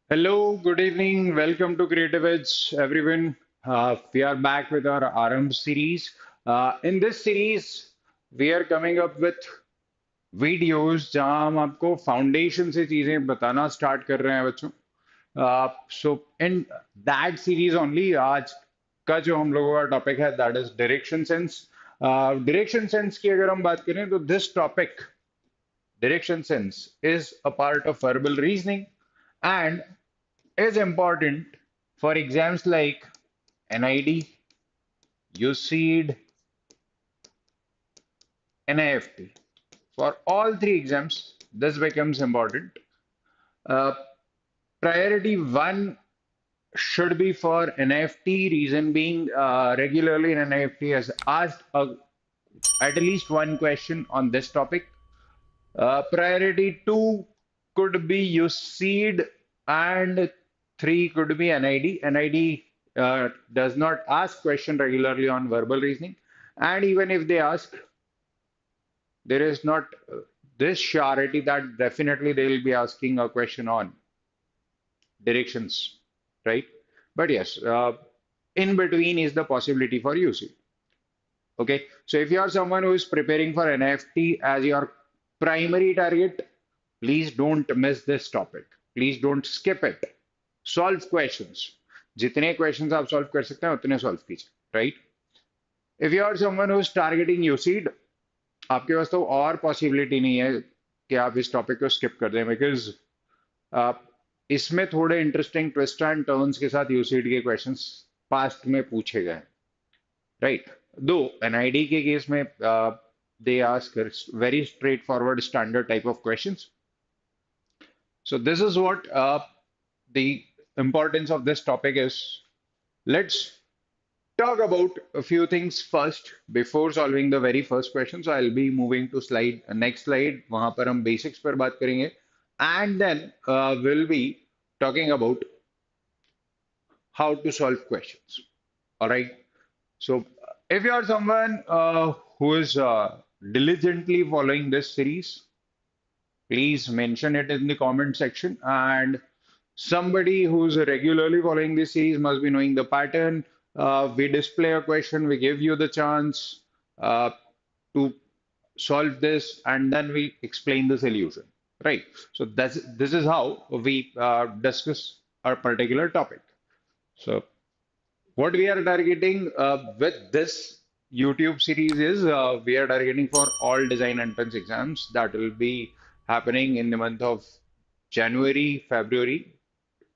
Hello, good evening. Welcome to Creative Edge, everyone. We are back with our RM series. In this series, we are coming up with videos जहां हम आपको foundation से चीजें बताना start कर रहे हैं बच्चों. So in that series only, आज का जो हम लोगों का टॉपिक है that is direction sense. Direction sense की अगर हम बात करें तो this topic direction sense is a part of verbal reasoning and is important for exams like NID, UCEED, NIFT. For all three exams, this becomes important. Uh, Priority one should be for NIFT, reason being regularly in NIFT has asked at least one question on this topic. Priority two could be UCEED and three could be NID. NID does not ask question regularly on verbal reasoning, and even if they ask, there is not this surety that definitely they will be asking a question on directions, right? But yes, in between is the possibility for UC. Okay, so if you are someone who is preparing for NIFT as your primary target, please don't miss this topic. Please don't skip it. Solve questions. जितने questions आप solve कर सकते हैं उतने solve कीजिए, right? If you are someone who is targeting UCEED, आपके पास तो और possibility नहीं है कि आप इस topic को skip कर दें because इसमें थोड़े interesting twist and turns के साथ UCEED के questions past में पूछे गए हैं, right? Though NID के case में they ask very straightforward standard type of questions. So this is what the importance of this topic is. Let's talk about a few things first before solving the very first question. So I'll be moving to slide next slide. वहां पर हम basics पर बात करेंगे, and then we'll be talking about how to solve questions. All right. So if you are someone who is diligently following this series, please mention it in the comment section. And somebody who's regularly following this series must be knowing the pattern. We display a question, we give you the chance to solve this, and then we explain the solution. Right. So this is how we discuss our particular topic. So what we are targeting with this YouTube series is we are targeting for all design entrance exams that will be happening in the month of January, February,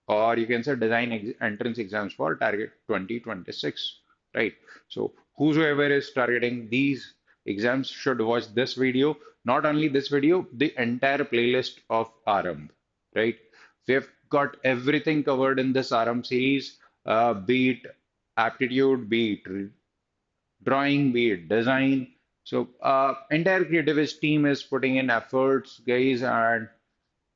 or you can say design ex entrance exams for target 2026, right? So whosoever is targeting these exams should watch this video. Not only this video, the entire playlist of RM, right? We've got everything covered in this RM series, be it aptitude, be it drawing, be it design. So entire creativist team is putting in efforts, guys, and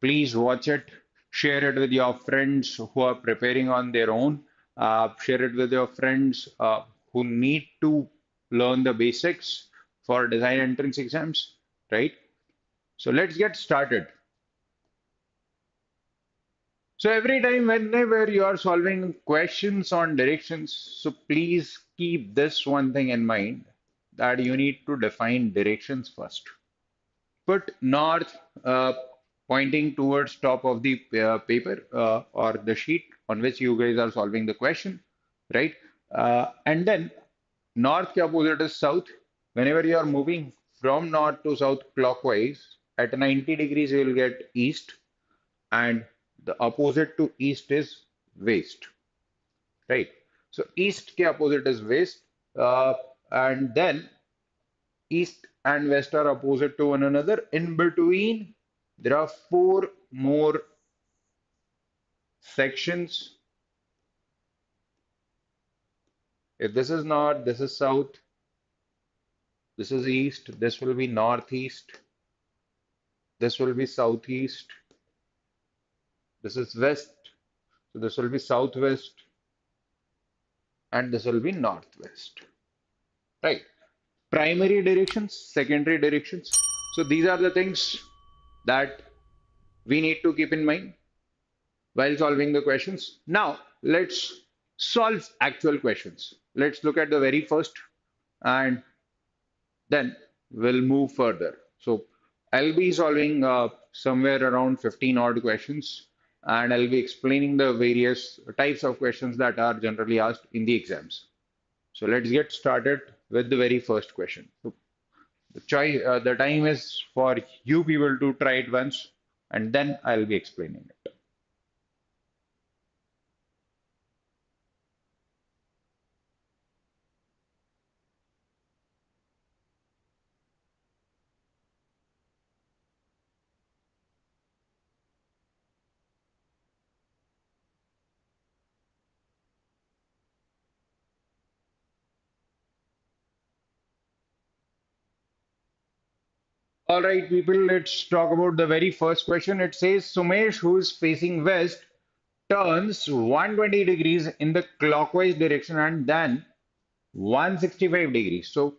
please watch it. Share it with your friends who are preparing on their own. Share it with your friends who need to learn the basics for design entrance exams, right? So let's get started. So every time whenever you are solving questions on directions, so please keep this one thing in mind that you need to define directions first. Put north pointing towards top of the paper or the sheet on which you guys are solving the question, right? And then north के opposite is south. Whenever you are moving from north to south clockwise, at 90 degrees you will get east, and the opposite to east is west, right? So east के opposite is west, and then east and west are opposite to one another. In between, there are four more sections. If this is north, this is south, this is east, this will be northeast, this will be southeast, this is west, so this will be southwest, and this will be northwest. Right? Primary directions, secondary directions. So these are the things that we need to keep in mind. while solving the questions. Now, let's solve actual questions. Let's look at the very first and then we'll move further. So, I'll be solving somewhere around 15 odd questions and I'll be explaining the various types of questions that are generally asked in the exams. So, let's get started with the very first question. So, the time is for you people to try it once and then I'll be explaining it. All right, people, let's talk about the very first question. It says Sumesh, who is facing west, turns 120 degrees in the clockwise direction and then 165 degrees. So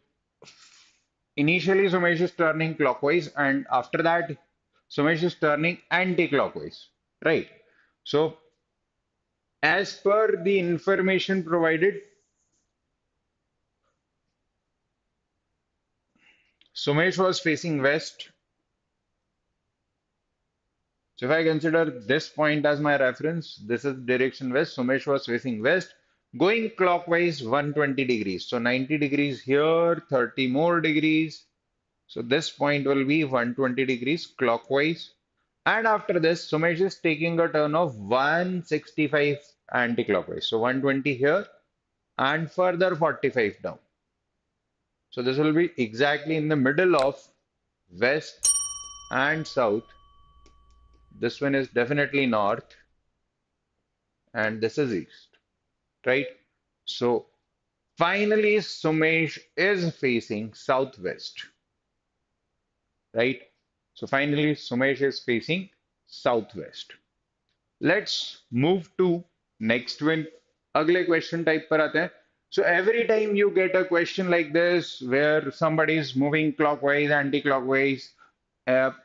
initially Sumesh is turning clockwise and after that Sumesh is turning anti-clockwise. Right. So as per the information provided, Sumesh was facing west. So if I consider this point as my reference, this is direction west. Sumesh was facing west, going clockwise 120 degrees. So 90 degrees here, 30 more degrees. So this point will be 120 degrees clockwise. And after this, Sumesh is taking a turn of 165 anti-clockwise. So 120 here and further 45 down. So this will be exactly in the middle of west and south. This one is definitely north and this is east, right? So finally, Sumesh is facing southwest, right? So finally, Sumesh is facing southwest. Let's move to next one. अगले question type पर आते हैं. So every time you get a question like this where somebody is moving clockwise, anti-clockwise,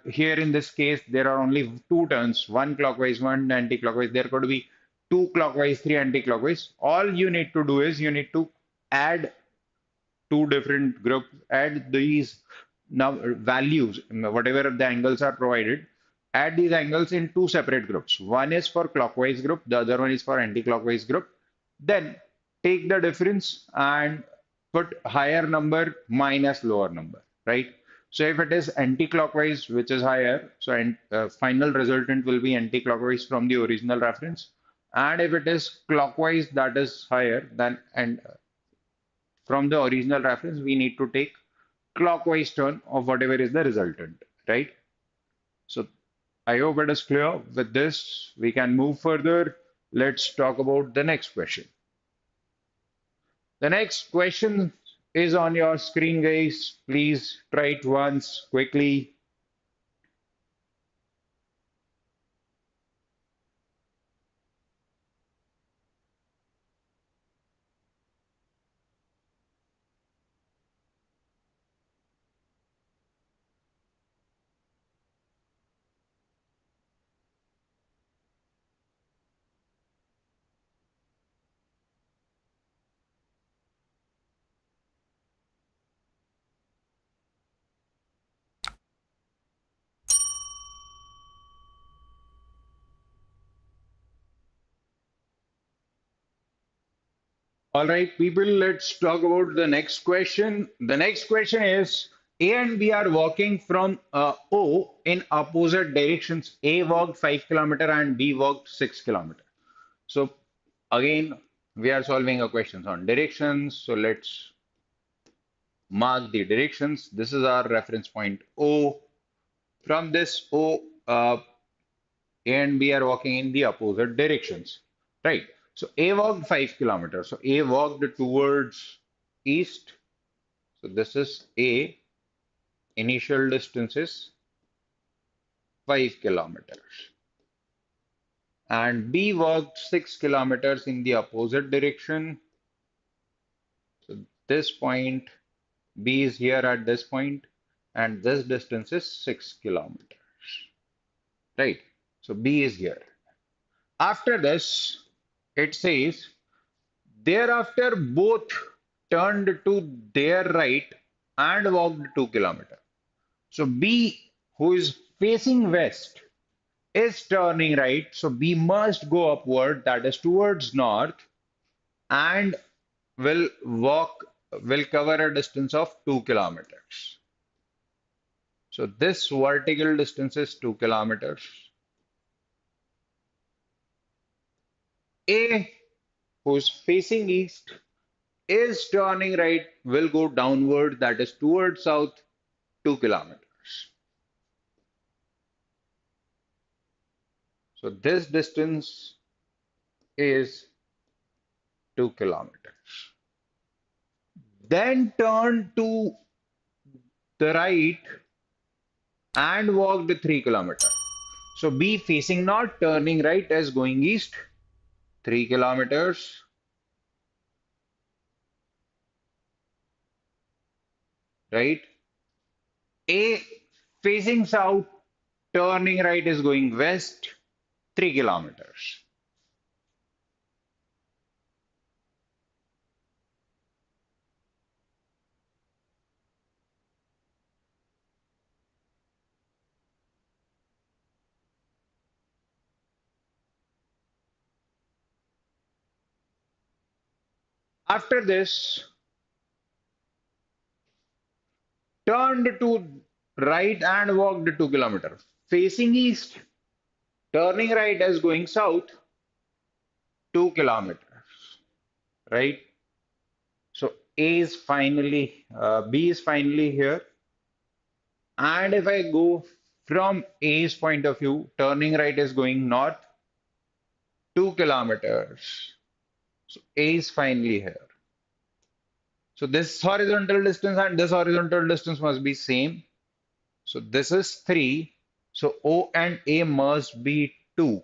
here in this case there are only two turns, one clockwise, one anti-clockwise. There could be two clockwise, three anti-clockwise. All you need to do is you need to add two different groups, add these now values, whatever the angles are provided, add these angles in two separate groups. One is for clockwise group, the other one is for anti-clockwise group. Then take the difference and put higher number minus lower number, right? So if it is anti-clockwise, which is higher, so final resultant will be anti-clockwise from the original reference. And if it is clockwise, that is higher than and from the original reference, we need to take clockwise turn of whatever is the resultant, right? So I hope it is clear. With this, we can move further. Let's talk about the next question. The next question is on your screen, guys. Please try it once quickly. All right, people, let's talk about the next question. The next question is A and B are walking from O in opposite directions. A walked 5 kilometer and B walked 6 kilometer. So again, we are solving a questions on directions. So let's mark the directions. This is our reference point O. From this O, A and B are walking in the opposite directions, right? So A walked 5 kilometers. So A walked towards east. So this is A. Initial distance is 5 kilometers. And B walked 6 kilometers in the opposite direction. So this point, B is here at this point, and this distance is 6 kilometers, right? So B is here. After this, it says, thereafter both turned to their right and walked 2 kilometers. So B, who is facing west, is turning right. So B must go upward, that is towards north, and will will cover a distance of 2 kilometers. So this vertical distance is 2 kilometers. A, who's facing east, is turning right, will go downward, that is towards south, 2 kilometers. So this distance is 2 kilometers. Then turn to the right and walk the 3 kilometers. So B facing north, turning right as going east, 3 kilometers. Right? A facing south, turning right is going west, 3 kilometers. After this, turned to right and walked 2 kilometers. Facing east, turning right as going south, 2 kilometers. Right? So B is finally here. And if I go from A's point of view, turning right is going north, 2 kilometers. So A is finally here. So this horizontal distance and this horizontal distance must be same. So this is 3. So O and A must be 2.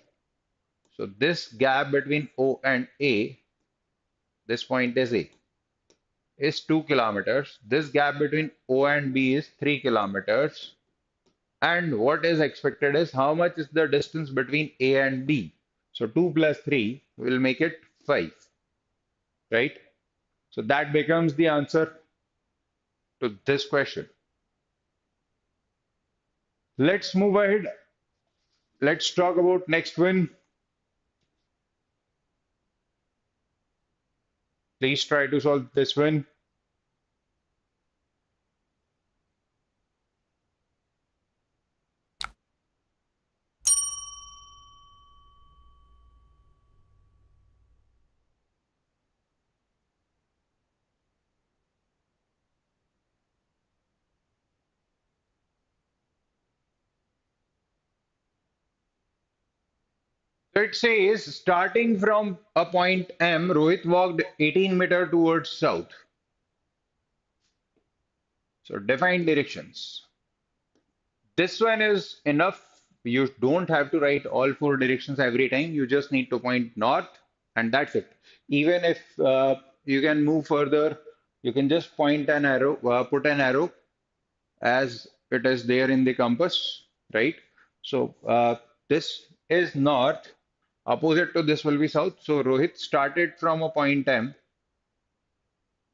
So this gap between O and A, this point is A, is 2 kilometers. This gap between O and B is 3 kilometers. And what is expected is how much is the distance between A and B. So 2 plus 3 will make it 5, right? So that becomes the answer to this question. Let's move ahead. Let's talk about next one. Please try to solve this one. So it says starting from a point M, Rohit walked 18 meters towards south. So define directions. This one is enough. You don't have to write all 4 directions every time. You just need to point north and that's it. Even if you can move further, you can just point an arrow, put an arrow as it is there in the compass, right? So this is north. Opposite to this will be south. So Rohit started from a point M,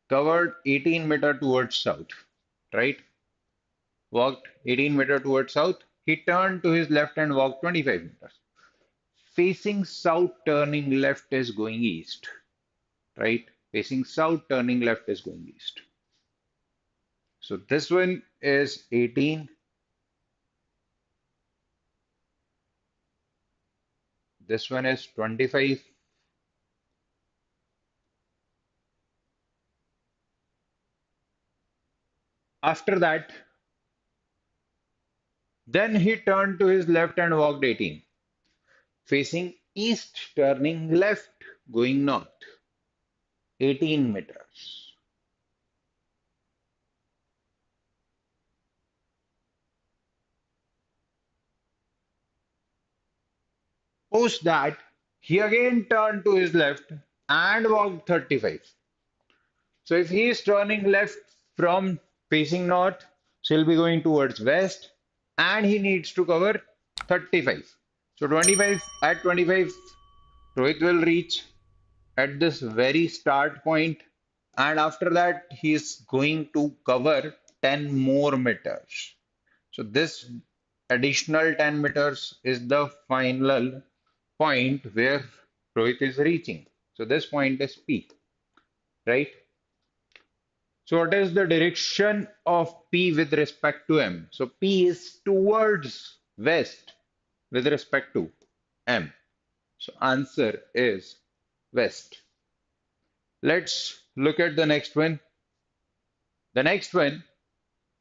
covered 18 meters towards south, right? Walked 18 meters towards south. He turned to his left and walked 25 meters. Facing south, turning left is going east, right? Facing south, turning left is going east. So this one is 18. This one is 25. After that, then he turned to his left and walked 18. Facing east, turning left, going north, 18 meters. Post that, he again turned to his left and walked 35. So if he is turning left from facing north, so he'll be going towards west and he needs to cover 35. So 25 at 25 Rohit will reach at this very start point, and after that, he is going to cover 10 more meters. So, this additional 10 meters is the final point where Rohit is reaching. So, this point is P, right? So, what is the direction of P with respect to M? So, P is towards west with respect to M. So, answer is west. Let's look at the next one. The next one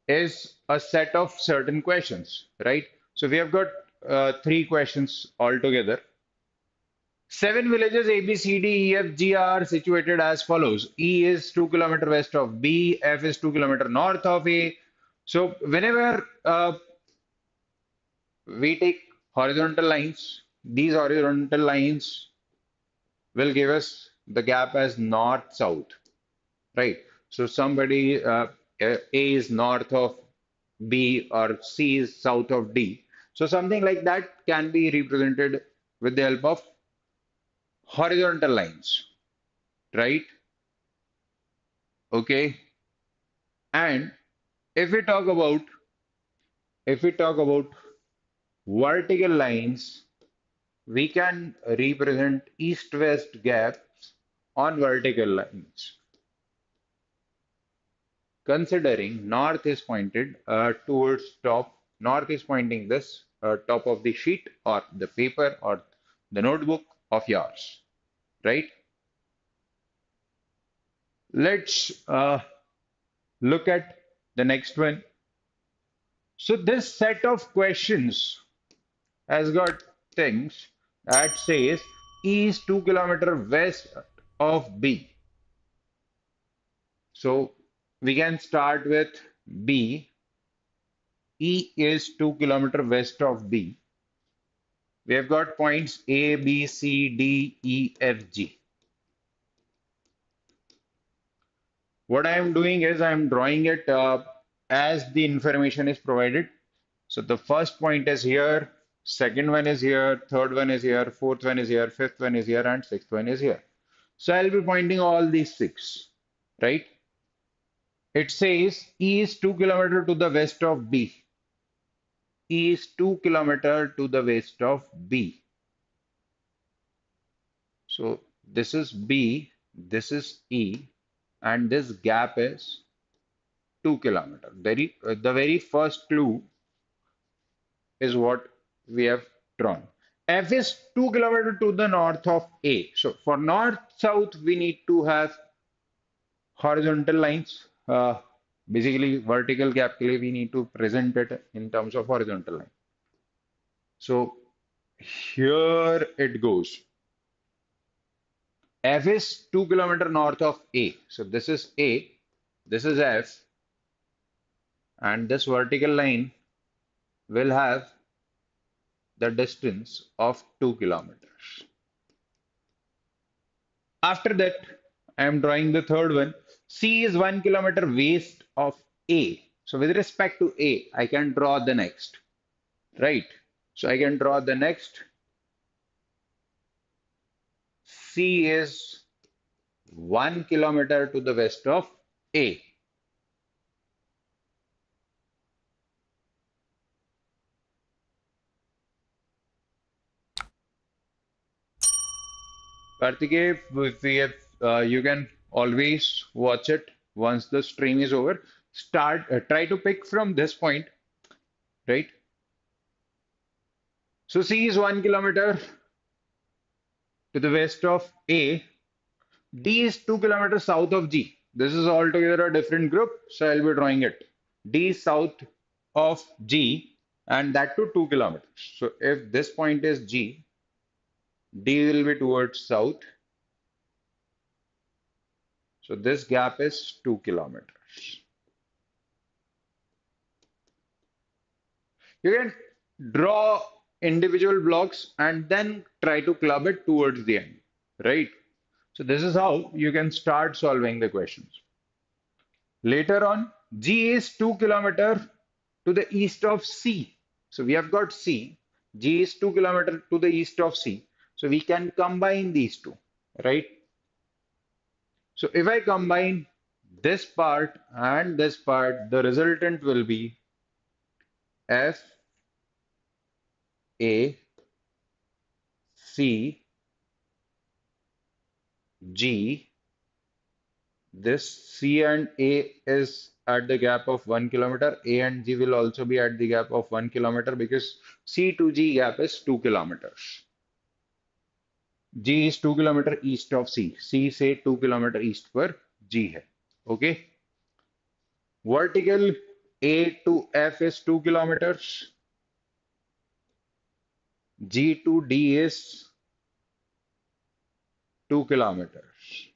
is a set of certain questions, right? So, we have got three questions altogether. Seven villages A, B, C, D, E, F, G are situated as follows. E is 2 kilometers west of B, F is 2 kilometers north of A. So whenever we take horizontal lines, these horizontal lines will give us the gap as north-south, right? So somebody, A is north of B or C is south of D. So something like that can be represented with the help of horizontal lines, right? Okay. And if we talk about if we talk about vertical lines, we can represent east-west gaps on vertical lines. Considering north is pointed towards top, north is pointing this top of the sheet or the paper or the notebook of yours, right? Let's look at the next one. So this set of questions has got things that says E is 2 kilometers west of B. So we can start with B. E is 2 kilometers west of B. We have got points A, B, C, D, E, F, G. What I am doing is I am drawing it as the information is provided. So the first point is here, second one is here, third one is here, fourth one is here, fifth one is here, and sixth one is here. So I'll be pointing all these six, right? It says E is 2 kilometers to the west of B. E is 2 kilometers to the west of B. So this is B, this is E, and this gap is 2 kilometers. The very first clue is what we have drawn. F is 2 kilometers to the north of A. So for north-south, we need to have horizontal lines. Basically, vertical gap के लिए we need to present it in terms of horizontal line. So here it goes. F is 2 kilometers north of A. So this is A, this is F, and this vertical line will have the distance of 2 kilometers. After that, I am drawing the third one. C is 1 kilometer west of A. So with respect to A, I can draw the next, right? So I can draw the next. C is 1 kilometer to the west of A. Kartikeya, if we have, you can always watch it once the stream is over. Try to pick from this point, right? So C is 1 kilometer to the west of A. D is 2 kilometers south of G. This is altogether a different group, so I'll be drawing it. D is south of G, and that to 2 kilometers. So if this point is G, D will be towards south. So this gap is 2 kilometers. You can draw individual blocks and then try to club it towards the end, right? So this is how you can start solving the questions. Later on, G is 2 kilometers to the east of C. So we have got C. G is 2 kilometers to the east of C. So we can combine these two, right? So if I combine this part and this part, the resultant will be F A C G. This C and A is at the gap of 1 kilometer. A and G will also be at the gap of 1 kilometer because C to G gap is 2 kilometers. G is 2 kilometer east of C. C say 2 kilometer east पर G है. Okay. Vertical A to F is 2 kilometers. G to D is 2 kilometers.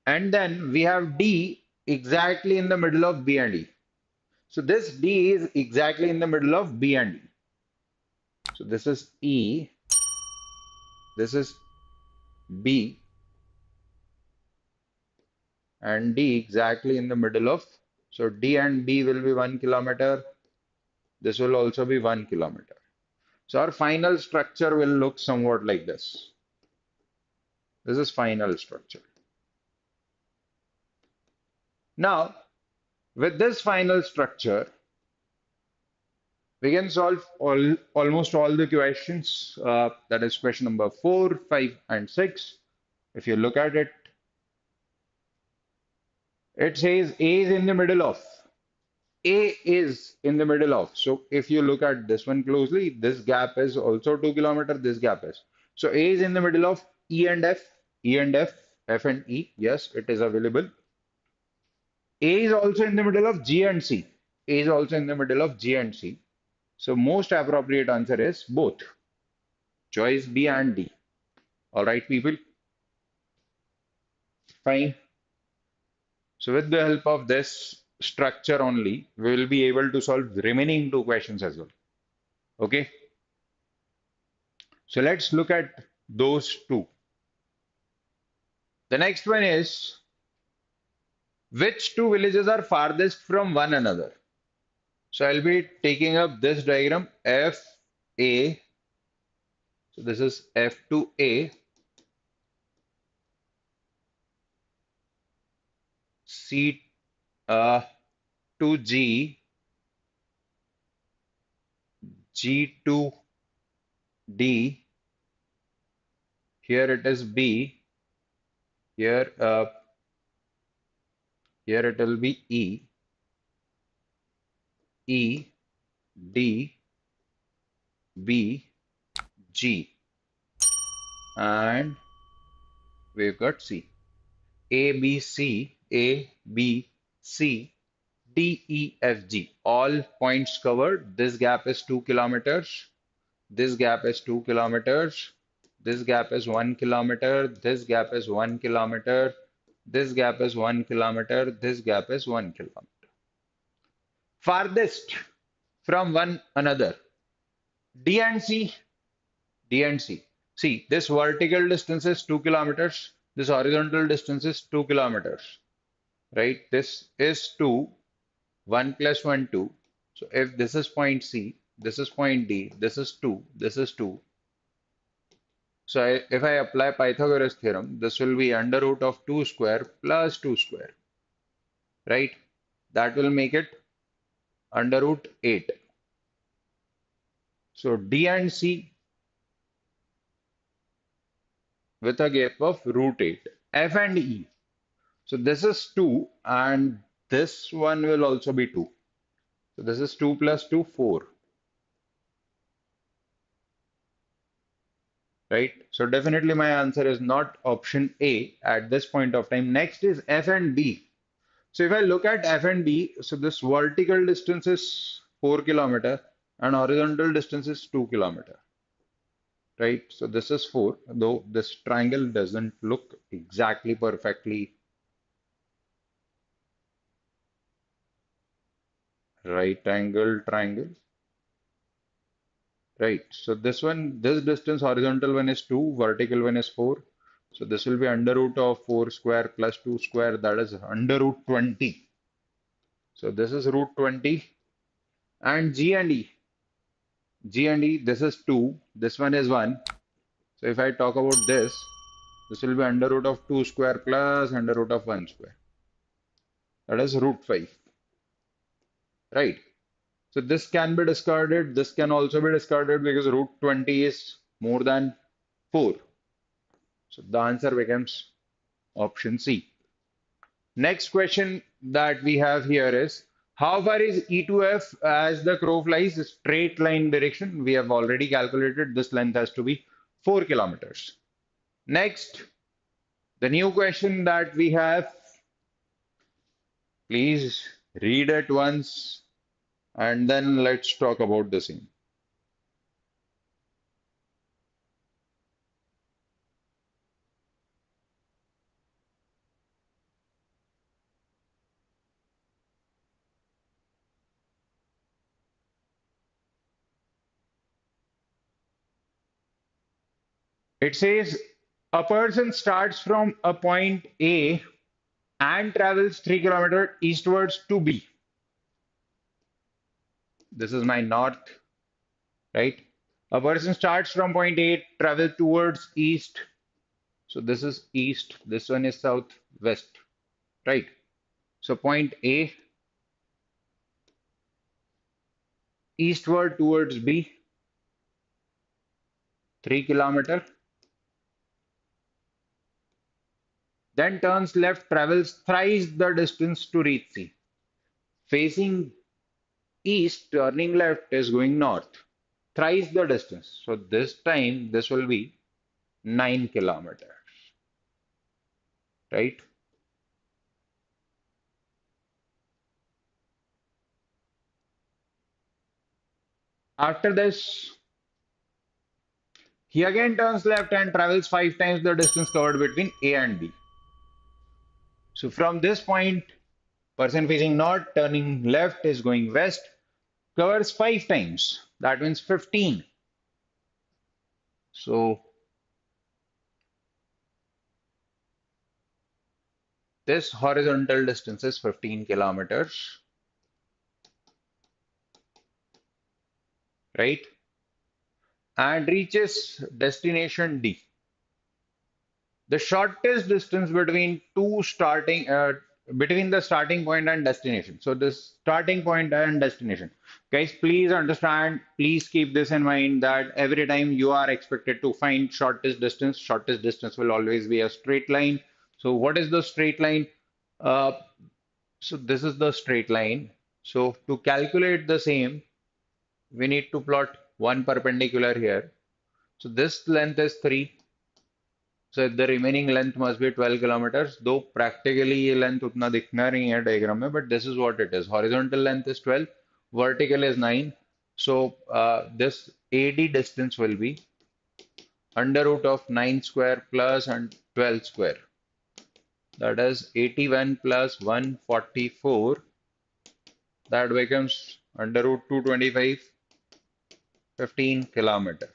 And then we have D exactly in the middle of B and E. So this D is exactly in the middle of B and E. So this is E, this is B, and D exactly in the middle of. So D and B will be 1 kilometer. This will also be 1 kilometer. So our final structure will look somewhat like this. This is final structure. Now, with this final structure, we can solve almost all the questions. That is question number 4, 5, and 6. If you look at it, it says A is in the middle of. A is in the middle of. So if you look at this one closely, this gap is also 2 kilometer, this gap is. So A is in the middle of E and F, E and F, F and E. Yes, it is available. A is also in the middle of G and C. A is also in the middle of G and C. So most appropriate answer is both. Choice B and D. All right, people. Fine. So with the help of this structure only, we will be able to solve the remaining two questions as well. Okay. So let's look at those two. The next one is, which two villages are farthest from one another? So I'll be taking up this diagram FA. So this is F to A, C to G, G to D. Here it is B. Here, here it will be E, E, D, B, G, and we've got C. A, B, C, A, B, C, D, E, F, G. All points covered. This gap is 2 kilometers. This gap is 2 kilometers. This gap is 1 kilometer. This gap is 1 kilometer. This gap is 1 kilometer. This gap is 1 kilometer. Farthest from one another. D and C. D and C. See, this vertical distance is 2 kilometers. This horizontal distance is 2 kilometers. Right? This is 2. 1 plus 1, 2. So if this is point C, this is point D, this is 2, this is 2. So if I apply Pythagoras theorem, this will be under root of 2 square plus 2 square, right? That will make it under root 8. So D and C with a gap of root 8. F and E. So this is 2 and this one will also be 2. So this is 2 plus 2, 4. Right? So definitely my answer is not option A at this point of time. Next is F and B. So if I look at F and B, so this vertical distance is 4 kilometer and horizontal distance is 2 kilometer. Right? So this is 4, though this triangle doesn't look exactly perfectly right angle triangle. Right. So this one, this distance horizontal one is 2, vertical one is 4. So this will be under root of 4 square plus 2 square, that is under root 20. So this is root 20 and G and E. G and E, this is 2, this one is 1. So if I talk about this will be under root of 2 square plus under root of 1 square. That is root 5, right? So this can be discarded. This can also be discarded because root 20 is more than 4. So the answer becomes option C. Next question that we have here is, how far is E to F as the crow flies? Straight line direction. We have already calculated this length has to be 4 kilometers. Next, the new question that we have, please read it once and then let's talk about the same. It says a person starts from a point A and travels 3 kilometers eastwards to B. This is my north, right? A person starts from point A, travels towards east. So this is east, this one is south, west, right? So point A, eastward towards B, 3 kilometers. Then turns left, travels thrice the distance to reach C. Facing east, turning left is going north, thrice the distance. So this time, this will be 9 kilometers, right? After this, he again turns left and travels 5 times the distance covered between A and B. So from this point, person facing north, turning left is going west, covers 5 times. That means 15. So this horizontal distance is 15 kilometers, right? And reaches destination D. The shortest distance between the starting point and destination. So this starting point and destination. Guys, please understand, please keep this in mind that every time you are expected to find shortest distance will always be a straight line. So what is the straight line? Uh, so this is the straight line. So to calculate the same, we need to plot one perpendicular here. So this length is 3. So the remaining length must be 12 kilometers, though practically ये length उतना दिखना नहीं है diagram में, but this is what it is. Horizontal length is 12, vertical is 9. So this AD distance will be under root of 9 square plus and 12 square. That is 81 plus 144. That becomes under root 225, 15 kilometers.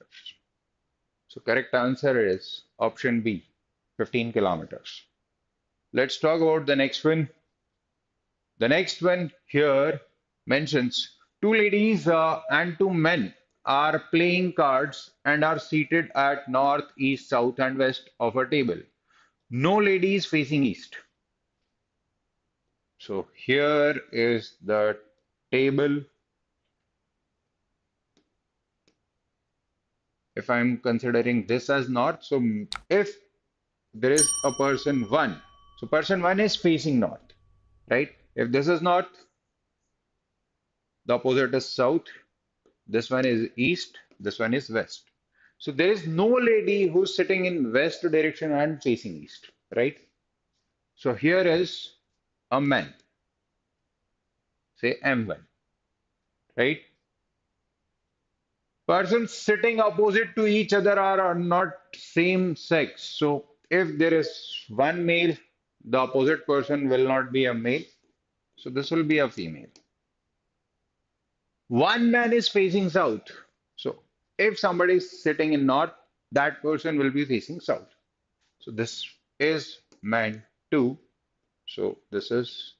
So correct answer is option B, 15 kilometers. Let's talk about the next one. The next one here mentions two ladies and two men are playing cards and are seated at north, east, south, and west of a table. No lady is facing east. So here is the table. If I'm considering this as north, so if there is a person 1, so person 1 is facing north, right? If this is north, the opposite is south. This one is east. This one is west. So there is no lady who's sitting in west direction and facing east, right? So here is a man, say M1, right? Persons sitting opposite to each other are not same sex. So if there is one male, the opposite person will not be a male. So this will be a female. One man is facing south. So if somebody is sitting in north, that person will be facing south. So this is man 2. So this is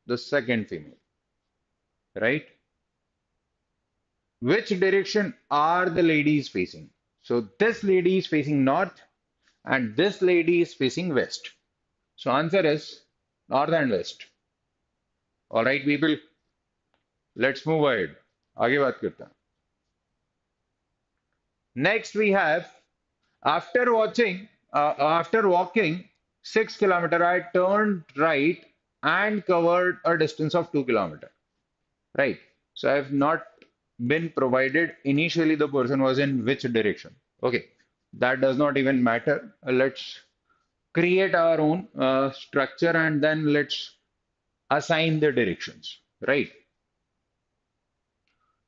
the second female, right? Which direction are the ladies facing? So this lady is facing north and this lady is facing west. So answer is north and west. All right, people, let's move ahead. आगे बात करते हैं. Next we have after walking 6 kilometers, I turned right and covered a distance of 2 kilometers. Right. So I have not been provided initially the person was in which direction. Okay. That does not even matter. Let's create our own structure and then let's assign the directions. Right.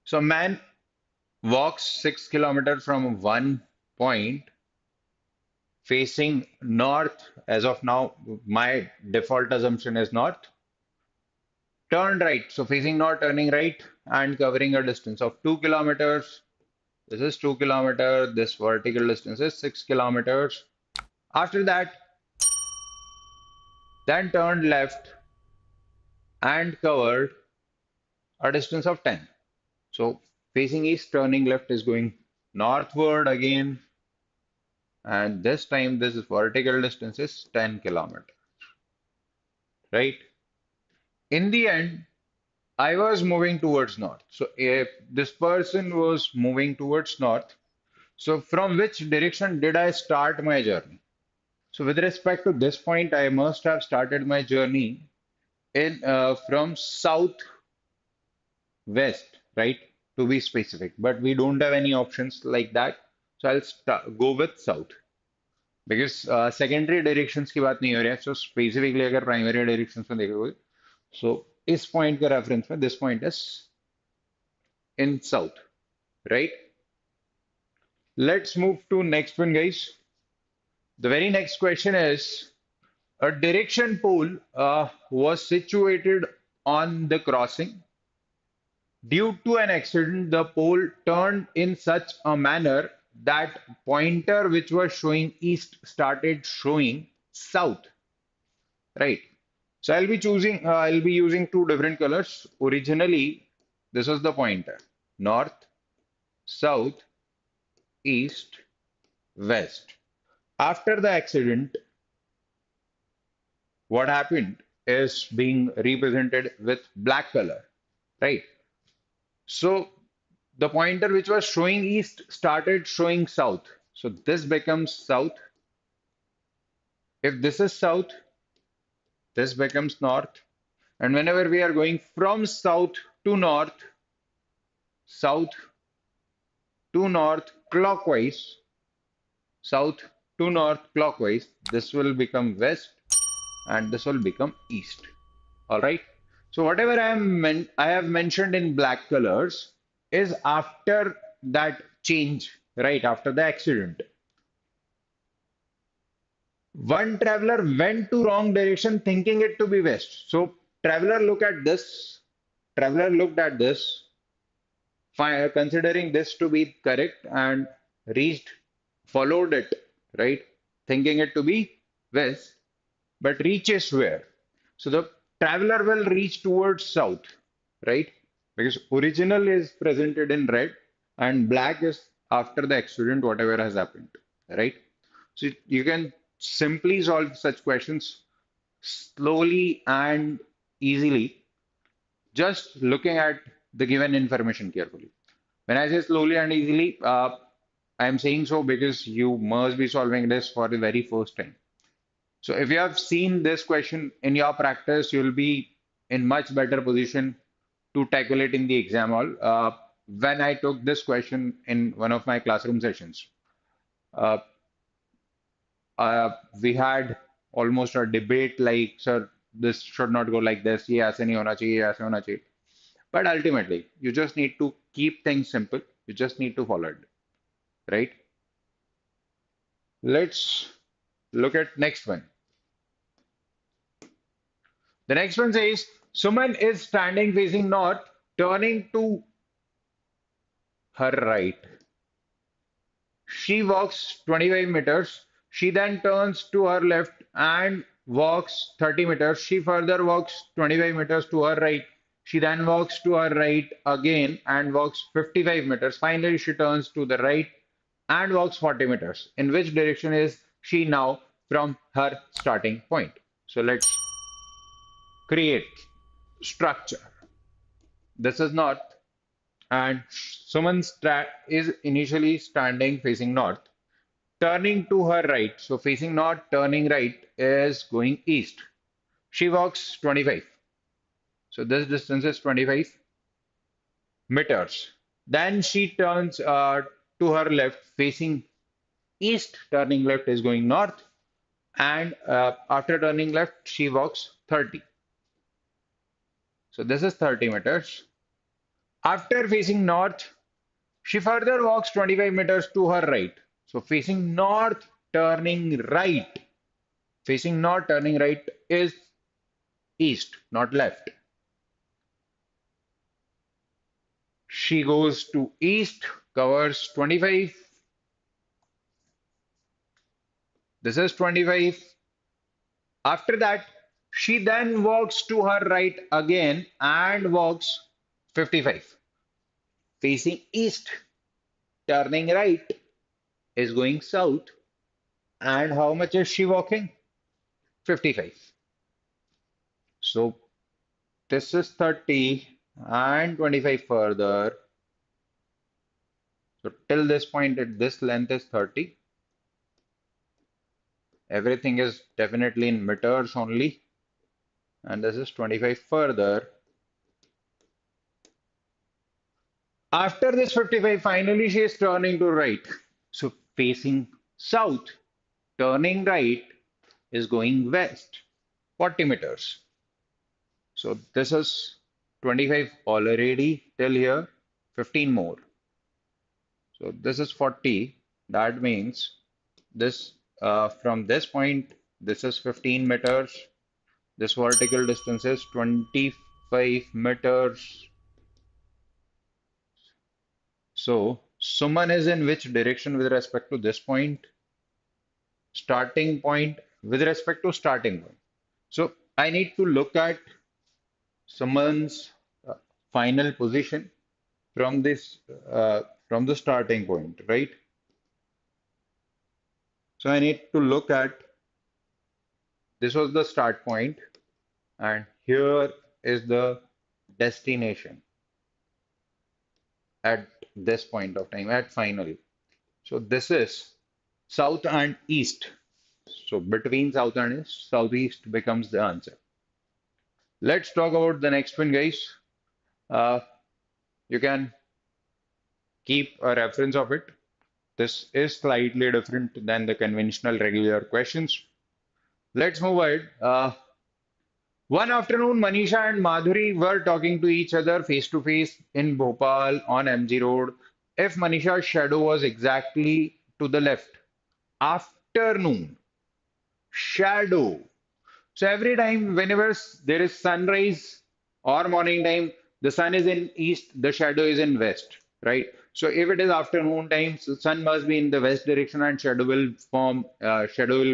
So man walks 6 kilometers from one point facing north. As of now, my default assumption is north. Turn right. So facing north, turning right and covering a distance of 2 kilometers. This is 2 kilometers. This vertical distance is 6 kilometers. After that, then turned left and covered a distance of 10. So facing east, turning left is going northward again. And this time, this vertical distance is 10 kilometers. Right? In the end, I was moving towards north. So if this person was moving towards north, so from which direction did I start my journey? So with respect to this point, I must have started my journey in from southwest, right? To be specific, but we don't have any options like that. So I'll go with south because secondary directions की बात नहीं हो रही है. So specifically अगर primary directions में देखोगे, so इस point का reference में this point is in south, right? Let's move to next one, guys. The very next question is a direction pole was situated on the crossing. Due to an accident, the pole turned in such a manner that pointer which was showing east started showing south. Right. So I'll be using two different colors. Originally, this was the pointer. North, south, east, west. After the accident, what happened is being represented with black color, right? So the pointer which was showing east started showing south. So this becomes south. If this is south, this becomes north. And whenever we are going from south to north clockwise, south to north clockwise, this will become west and this will become east. All right. So whatever I have mentioned in black colors is after that change, right? After the accident. One traveler went to wrong direction thinking it to be west. So traveler look at this. Traveler looked at this, considering this to be correct and reached, followed it, right? Thinking it to be west, but reaches where? So the traveler will reach towards south, right? Because original is presented in red and black is after the accident, whatever has happened, right? So you can simply solve such questions slowly and easily, just looking at the given information carefully. When I say slowly and easily, I am saying so because you must be solving this for the very first time. So if you have seen this question in your practice, you'll be in much better position to tackle it in the exam hall. When I took this question in one of my classroom sessions, uh, we had almost a debate like, sir, this should not go like this. ये ऐसे नहीं होना चाहिए, ये ऐसे होना चाहिए. But ultimately, you just need to keep things simple. You just need to follow it, right? Let's look at next one. The next one says, Suman is standing facing north, turning to her right. She walks 25 meters. She then turns to her left and walks 30 meters. She further walks 25 meters to her right. She then walks to her right again and walks 55 meters. Finally, she turns to the right and walks 40 meters. In which direction is she now from her starting point? So let's create structure. This is north, and is initially standing facing north, turning to her right. So facing north, turning right is going east. She walks 25. So this distance is 25 meters. Then she turns to her left, facing east, turning left is going north. And after turning left, she walks 30. So this is 30 meters. After facing north, she further walks 25 meters to her right. So facing north, turning right. Facing north, turning right is east, not left. She goes to east, covers 25. This is 25. After that, she then walks to her right again and walks 55. Facing east, turning right is going south. And how much is she walking? 55. So this is 30 and 25 further. So till this point, this length is 30. Everything is definitely in meters only. And this is 25 further. After this 55, finally she is turning to right. So facing south, turning right is going west, 40 meters. So this is 25 already till here, 15 more. So this is 40. That means this from this point, this is 15 meters. This vertical distance is 25 meters. So Suman is in which direction with respect to this point? Starting point with respect to starting point. So I need to look at Suman's final position from this from the starting point, right? So I need to look at this was the start point, and here is the destination at this point of time, at final. So this is south and east. So between south and east, southeast becomes the answer. Let's talk about the next one, guys. Uh, you can keep a reference of it. This is slightly different than the conventional regular questions. Let's move ahead. One afternoon, Manisha and Madhuri were talking to each other face to face in Bhopal on MG Road. If Manisha's shadow was exactly to the left, afternoon, shadow. So every time, whenever there is sunrise or morning time, the sun is in east, the shadow is in west, right? So if it is afternoon time, so sun must be in the west direction and shadow will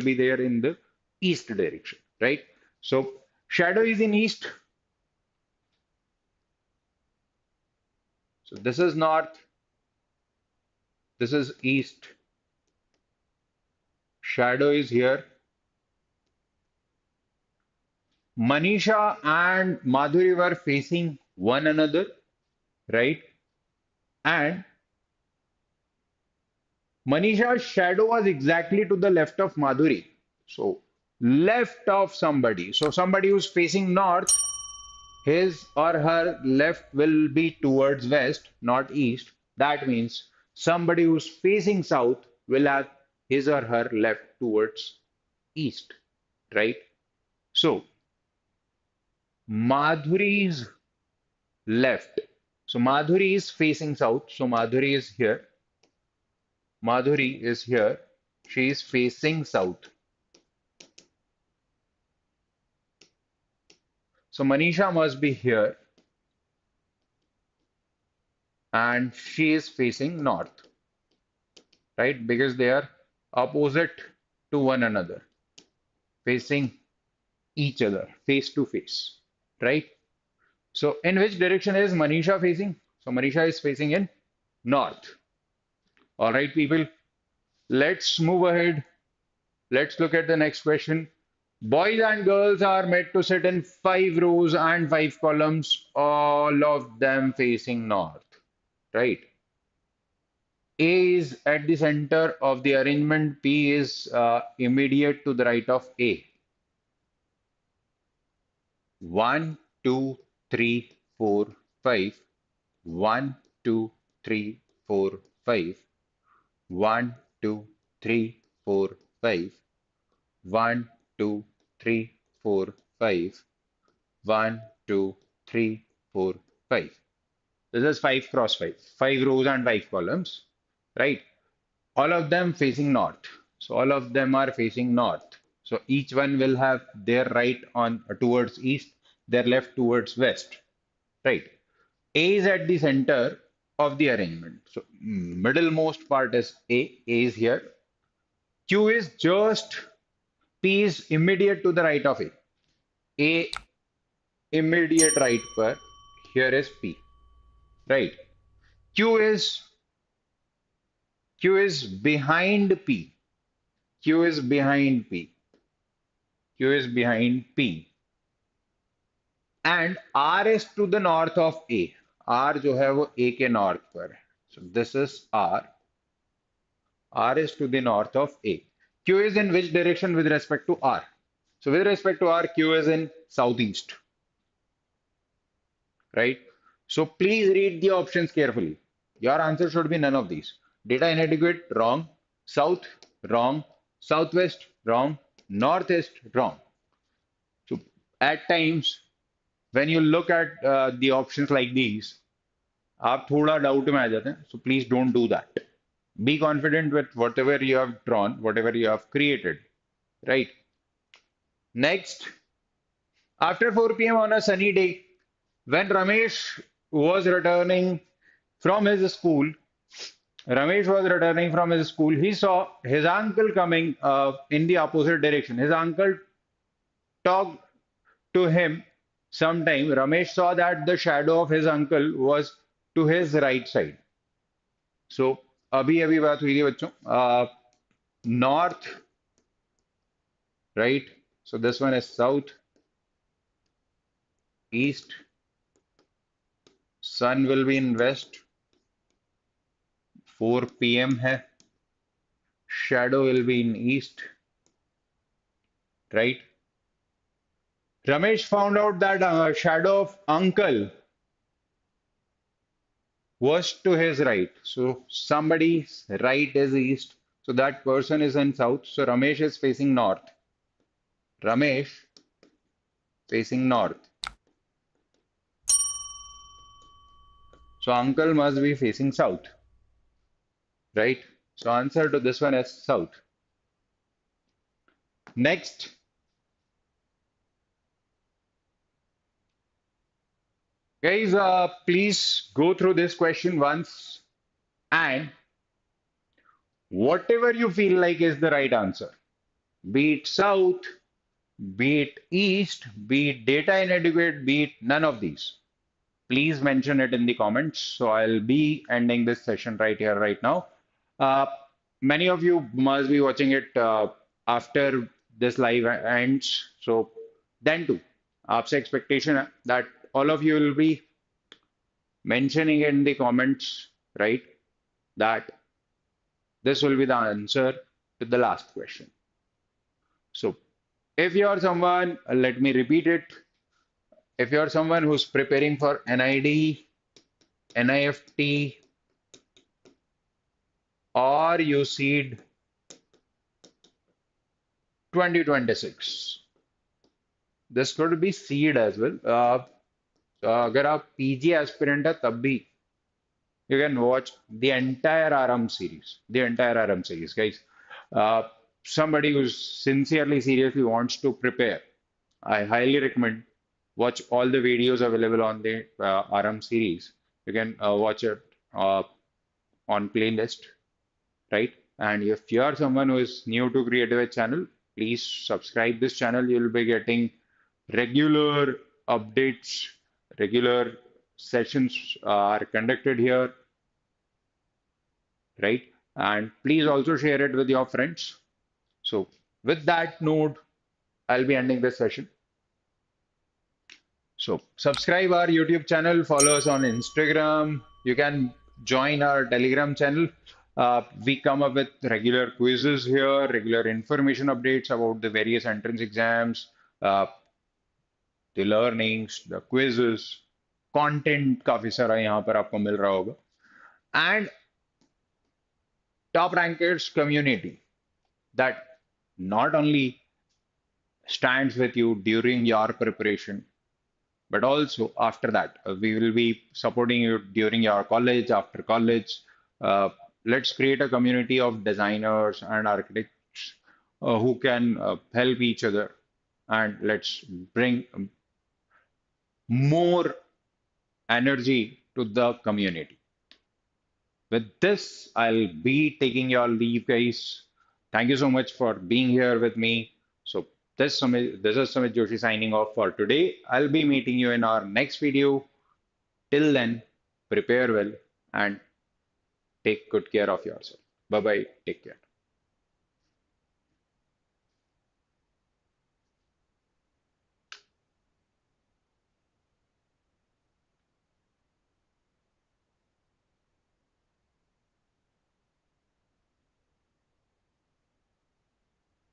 be there in the east direction, right? So shadow is in east. So this is north, this is east. Shadow is here. Manisha and Madhuri were facing one another, right? And Manisha's shadow was exactly to the left of Madhuri. So left of somebody. So somebody who's facing north, his or her left will be towards west, not east. That means somebody who's facing south will have his or her left towards east, right? So Madhuri's left. So Madhuri is facing south. So Madhuri is here. Madhuri is here. She is facing south. So Manisha must be here. And she is facing north, right? Because they are opposite to one another, facing each other, face to face, right? So in which direction is Manisha facing? So Manisha is facing in north. All right, people, let's move ahead. Let's look at the next question. Boys and girls are made to sit in 5 rows and 5 columns, all of them facing north, right? A is at the center of the arrangement. P is immediate to the right of A. 1, 2, 3, 4, 5. 1, 2, 3, 4, 5. 1, 2, 3, 4, 5. 1, 2, 3, 4, 5. 1, 2, 3, 4, 5. This is 5 cross 5. 5 rows and 5 columns, right? All of them facing north. So all of them are facing north. So each one will have their right on towards east, their left towards west, right? A is at the center of the arrangement. So middlemost part is A. A is here. Q is just P is immediate to the right of A. A immediate right per here is P, right? Q is Q is behind P. Q is behind P. Q is behind P. And R is to the north of A. R जो है वो A के north पर है. So this is R. R is to the north of A. Q is in which direction with respect to R? So with respect to R, Q is in southeast, right? So please read the options carefully. Your answer should be none of these. Data inadequate, wrong. South, wrong. Southwest, wrong. Northeast, wrong. So at times, when you look at the options like these, आप थोड़ा doubt में आ जाते हैं. So please don't do that. Be confident with whatever you have drawn, whatever you have created, right? Next, after 4 p.m. on a sunny day, when was returning from his school, Ramesh was returning from his school. He saw his uncle coming in the opposite direction. His uncle talked to him sometime. Ramesh saw that the shadow of his uncle was to his right side. So अभी अभी बात हुई थी बच्चों. North, right? So this one is south, east. Sun will be in west. 4 p.m. है. Shadow will be in east, right? Ramesh found out that shadow of uncle was to his right. So somebody's right is east. So that person is in south. So Ramesh is facing north. Ramesh facing north. So uncle must be facing south, right? So answer to this one is south. Next. Guys, please go through this question once and whatever you feel like is the right answer, be it south, be it east, be it data inadequate, be it none of these, please mention it in the comments. So I'll be ending this session right here, right now. Uh, Many of you must be watching it after this live ends. So then too, आपसे expectation है that all of you will be mentioning in the comments, right, that this will be the answer to the last question. So if you are someone, let me repeat it. If you are someone who's preparing for NID, NIFT, or UCEED 2026, this could be SEED as well. अगर आप PG aspirant है तब भी you can watch the entire RM series, guys. Somebody who sincerely, seriously wants to prepare, I highly recommend watch all the videos available on the RM series. You can watch it on playlist, right? And if you are someone who is new to Creative Edge channel, please subscribe this channel. You'll be getting regular updates, Regular sessions are conducted here, right? And please also share it with your friends. So, with that note, I'll be ending this session. So, subscribe our YouTube channel, follow us on Instagram. You can join our Telegram channel. We come up with regular quizzes here, regular information updates about the various entrance exams, uh, the learnings, the quizzes, content काफी सारा यहाँ पर आपको मिल रहा होगा. And top rankers community that not only stands with you during your preparation, but also after that. We will be supporting you during your college, after college. Uh, let's create a community of designers and architects who can help each other, and let's bring more energy to the community. With this, I'll be taking your leave, guys. Thank you so much for being here with me. So this is Sumit Joshi signing off for today. I'll be meeting you in our next video. Till then, prepare well and take good care of yourself. Bye bye. Take care.